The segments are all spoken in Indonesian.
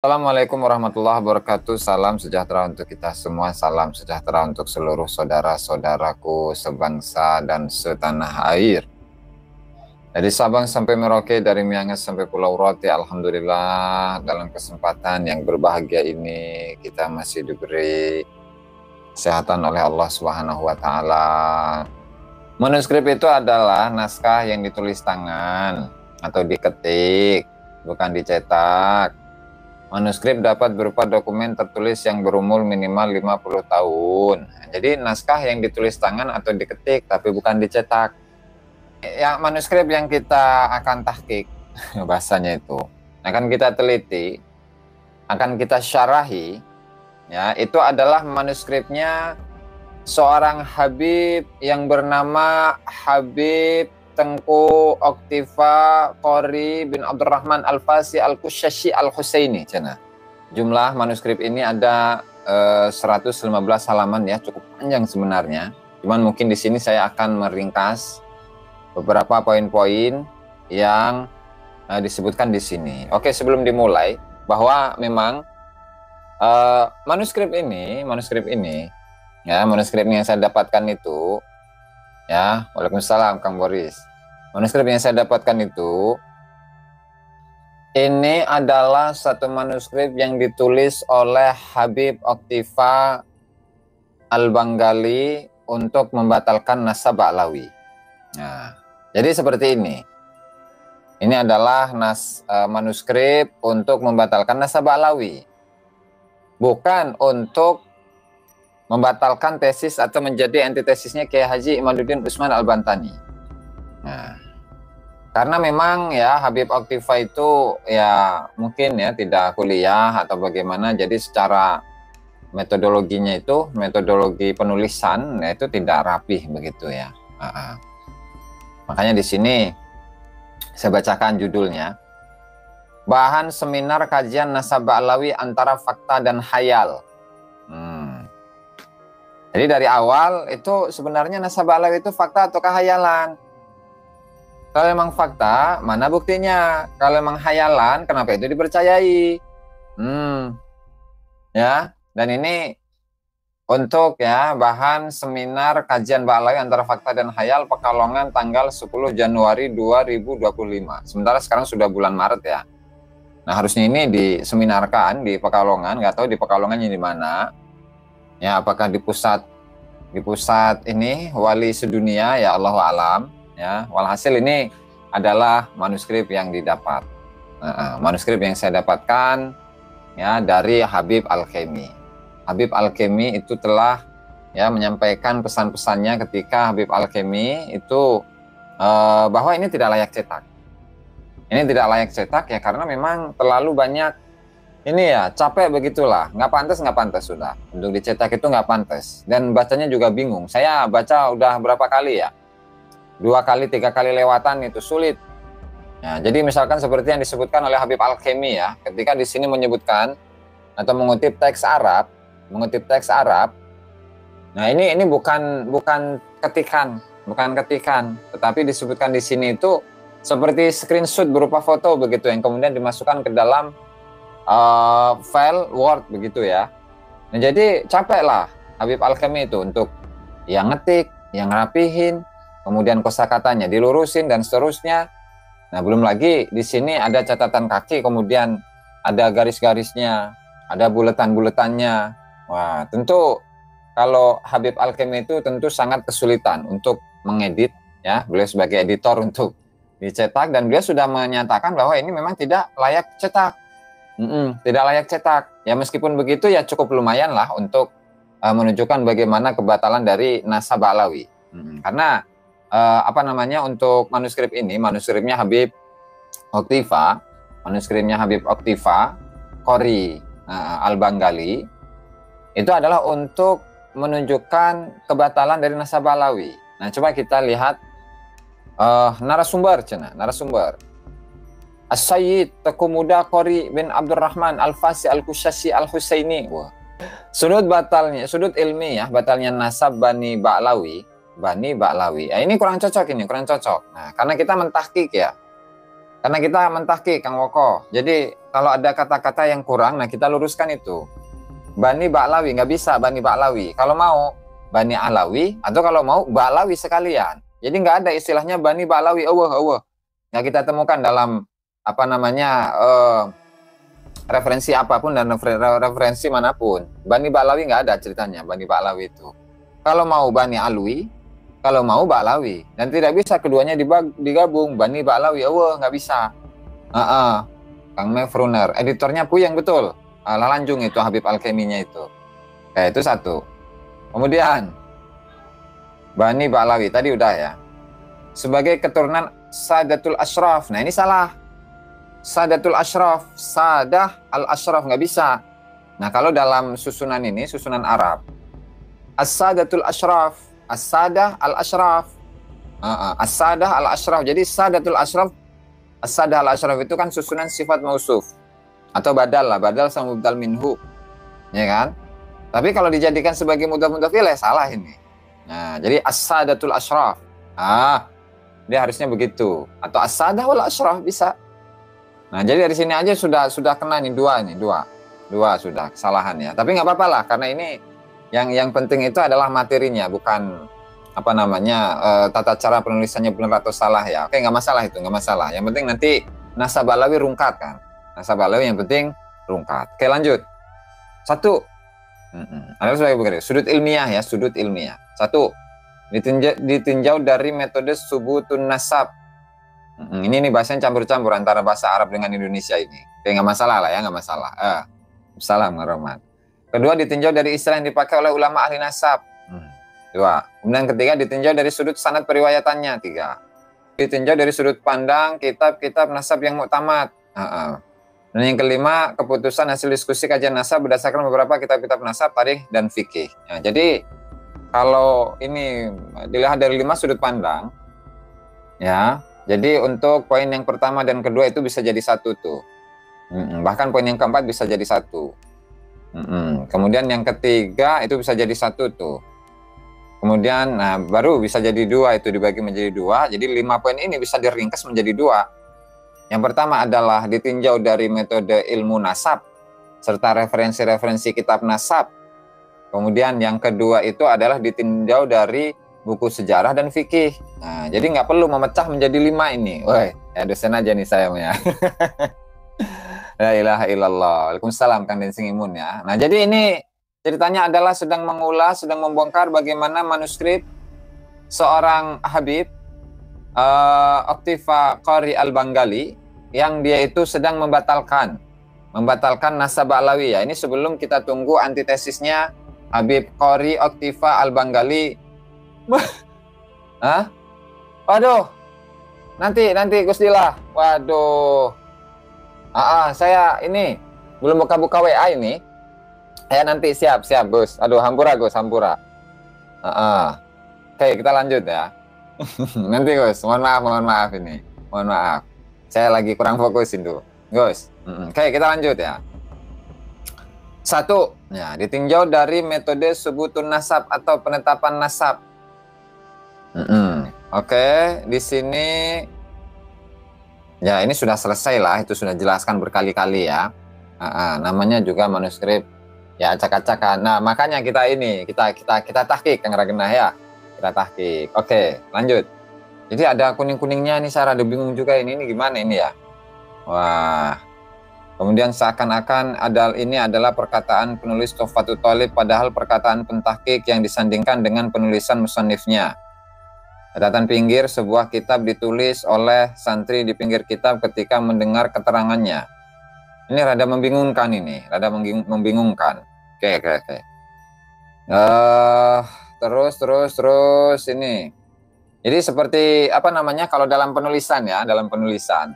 Assalamualaikum warahmatullahi wabarakatuh. Salam sejahtera untuk kita semua. Salam sejahtera untuk seluruh saudara-saudaraku sebangsa dan setanah air. Dari Sabang sampai Merauke, dari Miangas sampai Pulau Rote, alhamdulillah dalam kesempatan yang berbahagia ini kita masih diberi kesehatan oleh Allah Subhanahu wa taala. Manuskrip itu adalah naskah yang ditulis tangan atau diketik, bukan dicetak. Manuskrip dapat berupa dokumen tertulis yang berumur minimal 50 tahun. Jadi naskah yang ditulis tangan atau diketik tapi bukan dicetak. Ya, manuskrip yang kita akan tahqiq bahasanya itu akan kita teliti, akan kita syarahi, ya, itu adalah manuskripnya seorang Habib yang bernama Habib Tengku Oktiva Qori bin Abdurrahman Al-Fasi Al-Kushashi Al-Husaini. Jumlah manuskrip ini ada 115 halaman, ya, cukup panjang sebenarnya. Cuman mungkin di sini saya akan meringkas beberapa poin-poin yang disebutkan di sini. Oke, sebelum dimulai, bahwa memang manuskrip ini, ya, manuskrip yang saya dapatkan itu, ya, waalaikumsalam Kang Boris. Manuskrip yang saya dapatkan itu, ini adalah satu manuskrip yang ditulis oleh Habib Oktiva Al-Banggali untuk membatalkan nasab Ba'lawi. Nah, jadi seperti ini. Ini adalah manuskrip untuk membatalkan nasab Ba'lawi. Bukan untuk membatalkan tesis atau menjadi antitesisnya Kiai Haji Imaduddin Usman Al-Bantani. Nah, karena memang ya Habib Oktiva itu ya mungkin ya tidak kuliah atau bagaimana, jadi secara metodologinya itu, metodologi penulisan ya, itu tidak rapih begitu ya. Makanya di sini saya bacakan judulnya, bahan seminar kajian nasab Ba'lawi antara fakta dan khayal. Jadi dari awal itu sebenarnya nasab Ba'lawi itu fakta atau khayalan? Kalau memang fakta, mana buktinya? Kalau memang khayalan, kenapa itu dipercayai? Ya, dan ini untuk ya bahan seminar kajian Ba'lawi antara fakta dan khayal Pekalongan tanggal 10 Januari 2025. Sementara sekarang sudah bulan Maret ya. Nah, harusnya ini diseminarkan di Pekalongan, nggak tahu di Pekalongannya di mana. Ya, apakah di pusat ini wali sedunia, ya Allah alam. Ya, walhasil ini adalah manuskrip yang didapat. Manuskrip yang saya dapatkan ya dari Habib Al-Khemi. Habib Al-Khemi itu telah ya menyampaikan pesan-pesannya ketika Habib Al-Khemi itu bahwa ini tidak layak cetak. Ini tidak layak cetak ya karena memang terlalu banyak ini ya, capek begitulah, nggak pantas sudah. Untuk dicetak itu nggak pantas dan bacanya juga bingung. Saya baca udah berapa kali ya, 2 kali 3 kali lewatan itu sulit. Nah, jadi misalkan seperti yang disebutkan oleh Habib Al-Khemi ya, ketika di sini menyebutkan atau mengutip teks Arab. Nah, ini bukan ketikan, tetapi disebutkan di sini itu seperti screenshot berupa foto begitu yang kemudian dimasukkan ke dalam file Word begitu ya. Nah, jadi capek lah Habib Al-Khemi itu untuk yang ngetik, yang rapihin, kemudian kosakatanya dilurusin dan seterusnya. Nah, belum lagi di sini ada catatan kaki, kemudian ada garis-garisnya, ada buletan-buletannya. Wah, tentu kalau Habib Al-Khemi itu tentu sangat kesulitan untuk mengedit ya. Beliau sebagai editor untuk dicetak dan beliau sudah menyatakan bahwa ini memang tidak layak cetak. Tidak layak cetak. Ya meskipun begitu ya cukup lumayan lah untuk menunjukkan bagaimana kebatalan dari nasab Ba'lawi. Karena untuk manuskrip ini, manuskripnya Habib Oktiva Qori Al-Banggali, itu adalah untuk menunjukkan kebatalan dari nasab Ba'lawi. Nah, coba kita lihat narasumber. As-Sayyid Tengku Muda Qori bin Abdurrahman Al-Fasi Al-Kushashi Al-Husaini. Sudut ilmiah batalnya nasab Bani Ba'lawi. Ini kurang cocok. Nah, karena kita mentahqiq ya. Karena kita mentahqiq Kang Woko. Jadi kalau ada kata-kata yang kurang, nah kita luruskan itu. Bani Ba'lawi, nggak bisa Bani Ba'lawi. Kalau mau Bani Alawi, atau kalau mau Ba'lawi sekalian. Jadi nggak ada istilahnya Bani Ba'lawi, nggak kita temukan dalam apa namanya referensi apapun dan referensi manapun. Bani Ba'lawi nggak ada ceritanya Bani Ba'lawi itu. Kalau mau Bani Alwi, kalau mau Ba'lawi, dan tidak bisa keduanya digabung Bani Ba'lawi, nggak bisa. Kang Mefruner, editornya Puyeng betul. Lalanjung itu Habib Alkeminya itu. Kayak itu satu. Kemudian Bani Ba'lawi tadi udah ya. Sebagai keturunan Sadatul Ashraf. Nah ini salah. Sadatul Ashraf, Sadah al-Ashraf nggak bisa. Nah kalau dalam susunan ini, susunan Arab, As-Sadatul Ashraf, As-Sadah al-Ashraf, As-Sadah al-Ashraf. Jadi Sadatul Ashraf, As-Sadah al-Ashraf itu kan susunan sifat mausuf atau badal lah, badal sama mubdal minhu, ya kan? Tapi kalau dijadikan sebagai mudhaf ilaih salah ini. Nah jadi As-Sadatul Ashraf, dia harusnya begitu. Atau As-Sadah wal-Ashraf bisa. Nah, jadi dari sini aja sudah kena nih dua sudah kesalahan ya. Tapi nggak apa-apa lah, karena ini yang penting itu adalah materinya, bukan apa namanya tata cara penulisannya benar atau salah ya. Oke, nggak masalah itu, nggak masalah. Yang penting nanti Nasab Ba'lawi rungkat kan. Nasab Ba'lawi yang penting rungkat. Oke, lanjut. Satu. Ada sebagai begini, sudut ilmiah ya, sudut ilmiah. Satu, ditinjau dari metode subutun nasab. Ini bahasanya campur-campur antara bahasa Arab dengan Indonesia ini. Oke, nggak masalah lah ya, nggak masalah. Salam warahmat. Kedua, ditinjau dari istilah yang dipakai oleh ulama ahli nasab. Dua. Kemudian ketiga, ditinjau dari sudut sanad periwayatannya. Tiga. Ditinjau dari sudut pandang kitab-kitab nasab yang muktamad. Dan yang kelima, keputusan hasil diskusi kajian nasab berdasarkan beberapa kitab-kitab nasab, tarikh, dan fikih. Nah, jadi kalau ini dilihat dari 5 sudut pandang, ya. Jadi untuk poin yang pertama dan kedua itu bisa jadi satu tuh. Bahkan poin yang keempat bisa jadi satu. Kemudian yang ketiga itu bisa jadi satu tuh. Kemudian nah baru bisa jadi dua, itu dibagi menjadi dua. Jadi 5 poin ini bisa diringkas menjadi dua. Yang pertama adalah ditinjau dari metode ilmu nasab serta referensi-referensi kitab nasab. Kemudian yang kedua itu adalah ditinjau dari buku sejarah dan fikih. Nah, jadi nggak perlu memecah menjadi 5 ini. Woi, ya dosen aja nih saya ya. La ilaha illallah. Waalaikumsalam Kang Densing Imun ya. Nah, jadi ini ceritanya adalah sedang mengulas, sedang membongkar bagaimana manuskrip seorang Habib Oktifa Qori Al-Bangali yang dia itu sedang membatalkan Nasab Ba'lawi ya. Ini sebelum kita tunggu antitesisnya Habib Qori Oktifa Al-Bangali. Waduh, nanti Gusdillah. Waduh, saya ini belum buka-buka WA ini. Ya nanti siap Gus. Aduh, hampura Gus, hampura. Oke, kita lanjut ya. Nanti Gus, mohon maaf ini, mohon maaf. Saya lagi kurang fokus itu, Gus. Oke, kita lanjut ya. Satu, ya ditinjau dari metode subutun nasab atau penetapan nasab. Oke, di sini ya ini sudah selesai lah, itu sudah jelaskan berkali-kali ya. Namanya juga manuskrip ya acak-acakan. Nah makanya kita tahqiq Kang Ragenah ya, kita tahqiq. Oke, lanjut. Jadi ada kuning-kuningnya nih, saya rada bingung juga ini gimana ini ya. Wah, kemudian seakan-akan ini adalah perkataan penulis Tuhfatul Thalib, padahal perkataan pentahqiq yang disandingkan dengan penulisan musannifnya. Catatan pinggir, sebuah kitab ditulis oleh santri di pinggir kitab ketika mendengar keterangannya. Ini rada membingungkan ini, rada membingungkan. Oke. Terus ini. Jadi seperti apa namanya kalau dalam penulisan ya, dalam penulisan.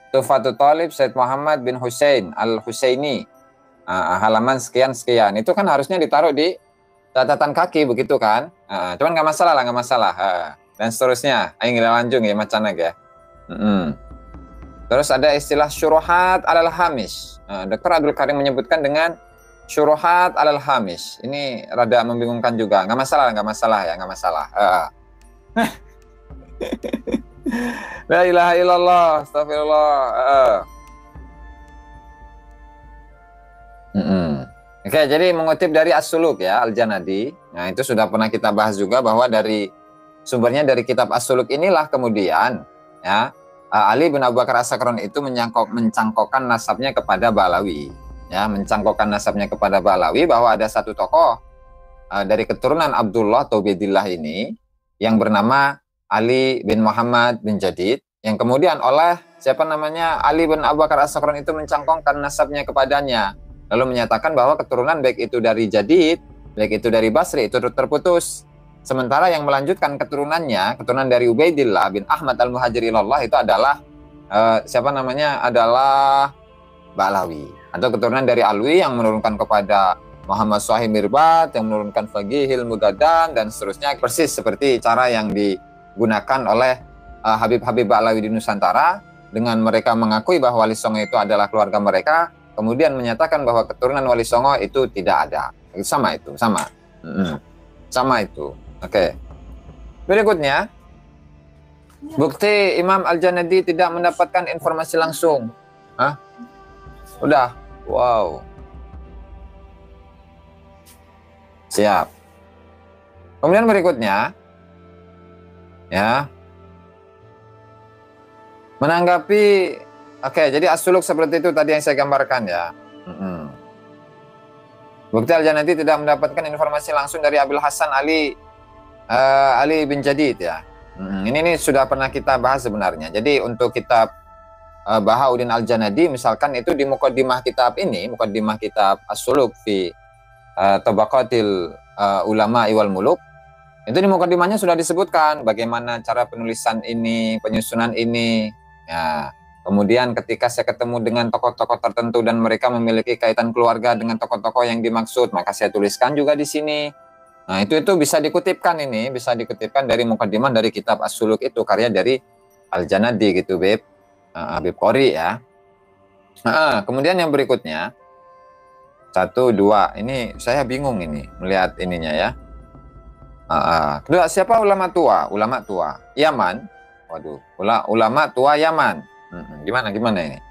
Tuhfatul Thalib Said Muhammad bin Husain Al-Husaini. Halaman sekian. Itu kan harusnya ditaruh di catatan kaki begitu kan. Cuman nggak masalah. Dan seterusnya. Ayo kita lanjut ya macam ya. Terus ada istilah syuruhat alal hamish. Dr. Abdul Karim menyebutkan dengan syuruhat alal hamish. Ini rada membingungkan juga. Nggak masalah. La ilaha illallah, astagfirullah. Oke, jadi mengutip dari As-Suluk ya, Al-Janadi. Nah, itu sudah pernah kita bahas juga bahwa dari sumbernya dari kitab As-Suluk inilah kemudian ya Ali bin Abu Bakar As-Sakran itu mencangkokkan nasabnya kepada Ba'alawi. Ya, mencangkokkan nasabnya kepada Ba'alawi bahwa ada satu tokoh dari keturunan Abdullah atau Ubaidillah ini yang bernama Ali bin Muhammad bin Jadid, yang kemudian oleh siapa namanya Ali bin Abu Bakar As-Sakran itu mencangkokkan nasabnya kepadanya, lalu menyatakan bahwa keturunan baik itu dari Jadid, baik itu dari Basri itu terputus. Sementara yang melanjutkan keturunannya, keturunan dari Ubaidillah bin Ahmad al-Muhajir ilallah itu adalah siapa namanya? Adalah Ba'alawi, atau keturunan dari Alwi yang menurunkan kepada Muhammad Suhaim Mirbat, yang menurunkan Faqihil Mugaddam, dan seterusnya, persis seperti cara yang digunakan oleh Habib-Habib Ba'alawi di Nusantara, dengan mereka mengakui bahwa Wali Songo itu adalah keluarga mereka, kemudian menyatakan bahwa keturunan Wali Songo itu tidak ada. Sama itu, sama. Sama itu. Oke. Berikutnya, bukti Imam Al-Janadi tidak mendapatkan informasi langsung. Hah? Udah. Wow. Siap. Kemudian berikutnya, ya, menanggapi, oke, jadi As-Suluk seperti itu tadi yang saya gambarkan ya. Bukti Al-Janadi tidak mendapatkan informasi langsung dari Abil Hasan Ali bin Jadid ya. Ini sudah pernah kita bahas sebenarnya. Jadi untuk kitab Bahauddin Al-Janadi misalkan itu di muqaddimah kitab ini, muqaddimah kitab As-Suluk fi Tabaqatil Ulama Iwal Muluk, itu di muqaddimahnya sudah disebutkan bagaimana cara penulisan ini, penyusunan ini. Ya, kemudian ketika saya ketemu dengan tokoh-tokoh tertentu dan mereka memiliki kaitan keluarga dengan tokoh-tokoh yang dimaksud, maka saya tuliskan juga di sini. Nah, itu bisa dikutipkan ini, bisa dikutipkan dari muqaddimah dari kitab As-Suluk itu, karya dari Al-Janadi gitu, Habib Qori ya. Kemudian yang berikutnya, 1, 2, ini saya bingung ini melihat ininya ya. Kedua, siapa ulama tua? Ulama tua Yaman. Waduh, ulama tua Yaman. Gimana ini?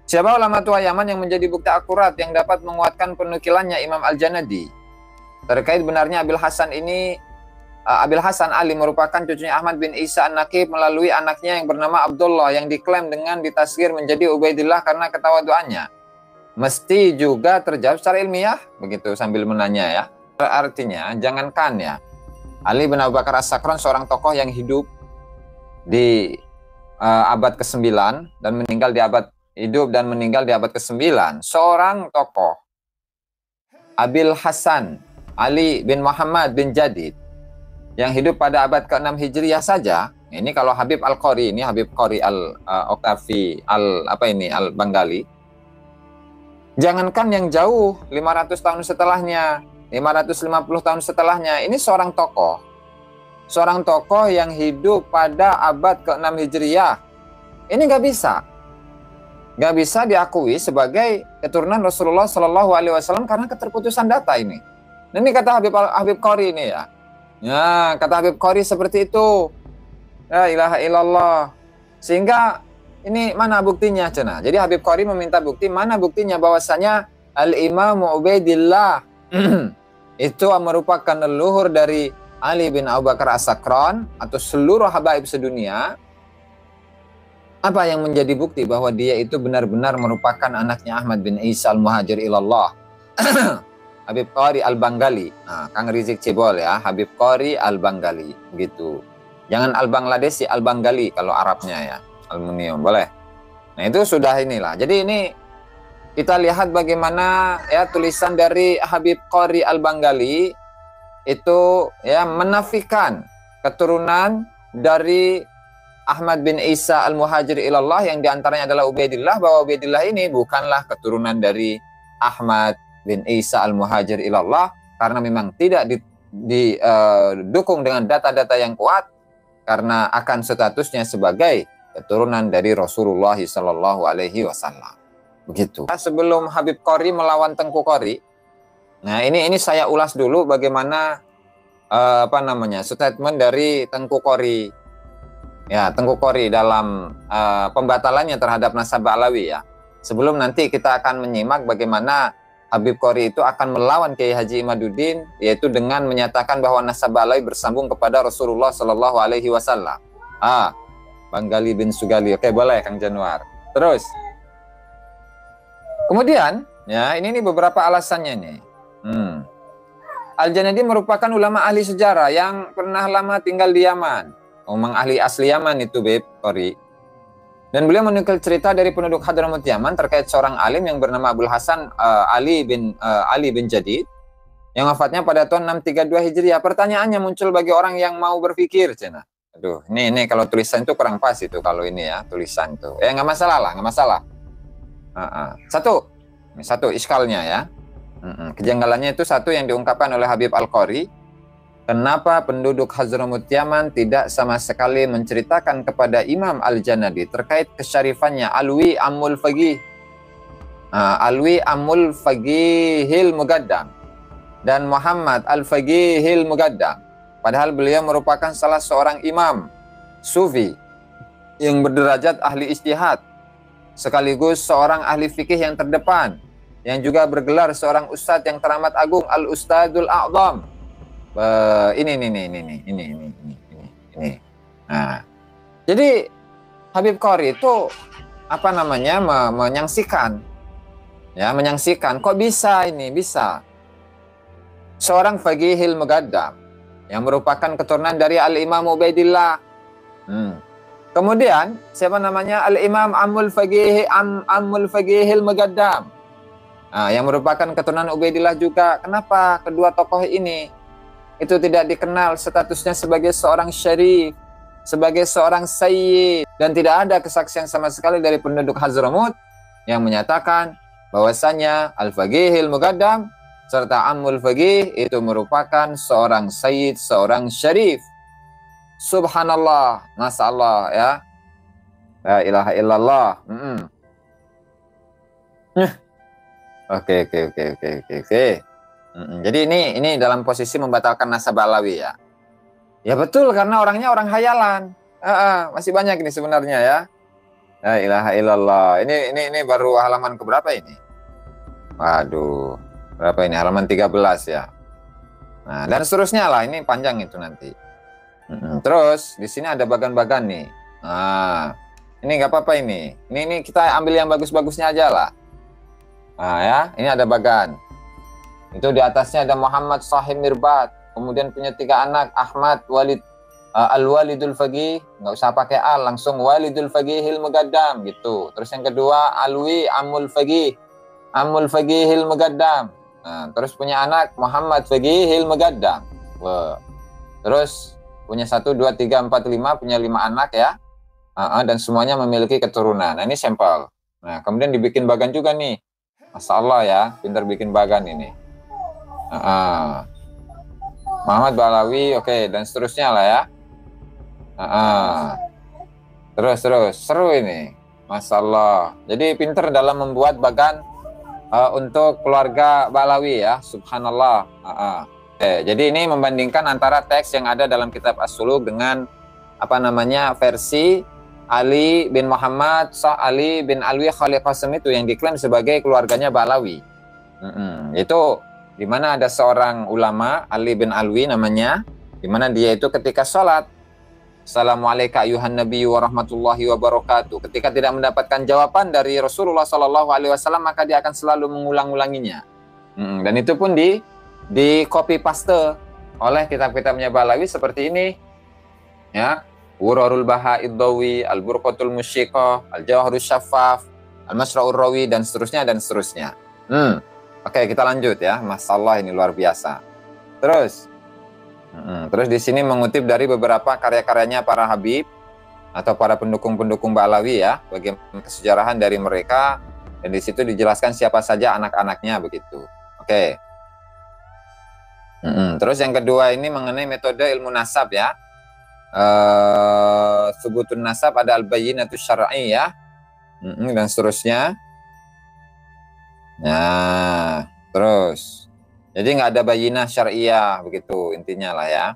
Siapa ulama tua Yaman yang menjadi bukti akurat yang dapat menguatkan penukilannya Imam Al-Janadi terkait benarnya Abil Hasan ini, Abil Hasan Ali merupakan cucunya Ahmad bin Isa An-Naqib melalui anaknya yang bernama Abdullah yang diklaim dengan ditasghir menjadi Ubaidillah karena ketawaduannya. Mesti juga terjawab secara ilmiah, begitu sambil menanya ya. Artinya jangankan ya Ali bin Abu Bakar As-Sakran, seorang tokoh yang hidup di abad ke-9 dan meninggal di abad ke-9, seorang tokoh Abil Hasan Ali bin Muhammad bin Jadid yang hidup pada abad ke-6 Hijriah saja. Ini kalau Habib Al-Qori, ini Habib Qori Al-Oktafi Al-Bangali. Jangankan yang jauh 500 tahun setelahnya, 550 tahun setelahnya, ini seorang tokoh yang hidup pada abad ke-6 Hijriah. Ini nggak bisa diakui sebagai keturunan Rasulullah Shallallahu Alaihi Wasallam karena keterputusan data ini. Dan ini kata Habib Qori ini ya. Ya, kata Habib Qori seperti itu. La ilaha illallah. Sehingga ini mana buktinya, Cena? Jadi Habib Qori meminta bukti, mana buktinya bahwasanya Al-Imam Ubaidillah itu merupakan leluhur dari Ali bin Abu Bakar As-Sakran atau seluruh habaib sedunia. Apa yang menjadi bukti bahwa dia itu benar-benar merupakan anaknya Ahmad bin Isa Al-Muhajir ilallah? Habib Qori Al-Bangali. Nah, Kang Rizik Cebol ya, Habib Qori Al-Bangali gitu. Jangan Al-Bangladeshi, Al-Bangali kalau Arabnya ya. Aluminium, boleh. Nah, itu sudah inilah. Jadi ini kita lihat bagaimana ya tulisan dari Habib Qori Al-Bangali itu ya menafikan keturunan dari Ahmad bin Isa Al-Muhajir ilallah yang diantaranya adalah Ubaidillah, bahwa Ubaidillah ini bukanlah keturunan dari Ahmad bin Isa Al-Muhajir ilallah karena memang tidak didukung dengan data-data yang kuat karena akan statusnya sebagai keturunan dari Rasulullah Shallallahu Alaihi Wasallam. Begitu. Sebelum Habib Qori melawan Tengku Qori, nah ini saya ulas dulu bagaimana statement dari Tengku Qori. Ya, Tengku Qori dalam pembatalannya terhadap nasab Ba'alawi ya. Sebelum nanti kita akan menyimak bagaimana Habib Qori itu akan melawan Kiai Haji Imaduddin, yaitu dengan menyatakan bahwa nasab Balawi bersambung kepada Rasulullah Shallallahu Alaihi Wasallam. Bang Gali bin Sugali, oke boleh Kang Januar. Terus, kemudian ya ini beberapa alasannya nih. Al-Janadi merupakan ulama ahli sejarah yang pernah lama tinggal di Yaman. Memang ahli asli Yaman itu Habib Qori. Dan beliau menukil cerita dari penduduk Hadramut Yaman terkait seorang alim yang bernama Abdul Hasan Ali bin Jadid yang wafatnya pada tahun 632 Hijriah. Pertanyaannya muncul bagi orang yang mau berpikir, cina. Aduh, ini kalau tulisan itu kurang pas itu kalau ini ya tulisan itu. Ya nggak masalah lah, nggak masalah. Satu iskalnya ya. Kejanggalannya itu satu yang diungkapkan oleh Habib Al-Qori. Kenapa penduduk Hadramut Yaman tidak sama sekali menceritakan kepada Imam Al-Janadi terkait kesyarifannya Alwi Amul Faqih, Alwi Amul Faqihil Mugaddam dan Muhammad Al-Faqihil Mugaddam. Padahal beliau merupakan salah seorang imam sufi yang berderajat ahli ijtihad, sekaligus seorang ahli fikih yang terdepan, yang juga bergelar seorang ustadz yang teramat agung, Al-Ustadzul A'zam. Ini. Nah, jadi Habib Qori itu menyaksikan kok bisa seorang faqihil mugaddam yang merupakan keturunan dari Al-Imam Ubaidillah. Kemudian siapa namanya Al-Imam Amul Faqihil Mugaddam, yang merupakan keturunan Ubaidillah juga. Kenapa kedua tokoh ini itu tidak dikenal statusnya sebagai seorang syarif, sebagai seorang sayyid, dan tidak ada kesaksian sama sekali dari penduduk Hadramut yang menyatakan bahwasanya Al-Faqihil Mugaddam serta Amul Faqih itu merupakan seorang sayyid, seorang syarif. Subhanallah, Masya Allah ya. La ilaha illallah. Oke. Jadi ini dalam posisi membatalkan nasab Balawi ya. Ya betul, karena orangnya orang hayalan. Masih banyak ini sebenarnya ya. La ilaha illallah. Ini baru halaman keberapa ini? Waduh, berapa ini? Halaman 13 ya. Nah, dan seterusnya lah, ini panjang itu nanti. Terus di sini ada bagan-bagan nih. Ini nggak apa-apa ini. Ini kita ambil yang bagus-bagusnya aja lah. Ya, ini ada bagan. Itu di atasnya ada Muhammad Sahib Mirbat, kemudian punya 3 anak, Ahmad Walid Al-Walidul Faqih, nggak usah pakai al, langsung Walidul Faqihil Mugaddam gitu. Terus yang kedua Alwi Amul Faqihil Mugaddam. Terus punya anak Muhammad Faqihil Mugaddam. Terus punya 1, 2, 3, 4, 5, punya 5 anak ya. Dan semuanya memiliki keturunan. Nah, ini sampel. Nah, kemudian dibikin bagan juga nih. Masya Allah ya, pintar bikin bagan ini. Muhammad Balawi, oke, dan seterusnya lah ya. Terus seru ini, Masya Allah. Jadi pintar dalam membuat bagan untuk keluarga Balawi ya, Subhanallah. Jadi ini membandingkan antara teks yang ada dalam kitab As-Suluk dengan versi Ali bin Muhammad Ali bin Alwi Khalil Qasim itu yang diklaim sebagai keluarganya Balawi. Itu di mana ada seorang ulama Ali bin Alwi namanya, di mana dia itu ketika sholat, Assalamualaikum ayuhan nabi wa rahmatullahi wa barakatuh, ketika tidak mendapatkan jawaban dari Rasulullah SAW, maka dia akan selalu mengulang-ulanginya. Dan itu pun di copy paste oleh kitab-kitabnya Balawi seperti ini ya. Wurarul Baha'id Dawi, Al-Burqatul Musyiqah, Al-Jawharus Syaffaf, Al-Masra'ur Rawi, dan seterusnya. Oke, kita lanjut ya. Masya Allah, ini luar biasa. Terus di sini mengutip dari beberapa karya-karyanya para Habib atau para pendukung-pendukung Balawi ya, bagaimana kesejarahan dari mereka, dan di situ dijelaskan siapa saja anak-anaknya begitu. Oke. Terus yang kedua ini mengenai metode ilmu nasab ya. Subutun nasab, ada al-bayyinatus syar'iyyah, dan seterusnya. Nah, terus jadi nggak ada bayinah syariah begitu intinya lah ya.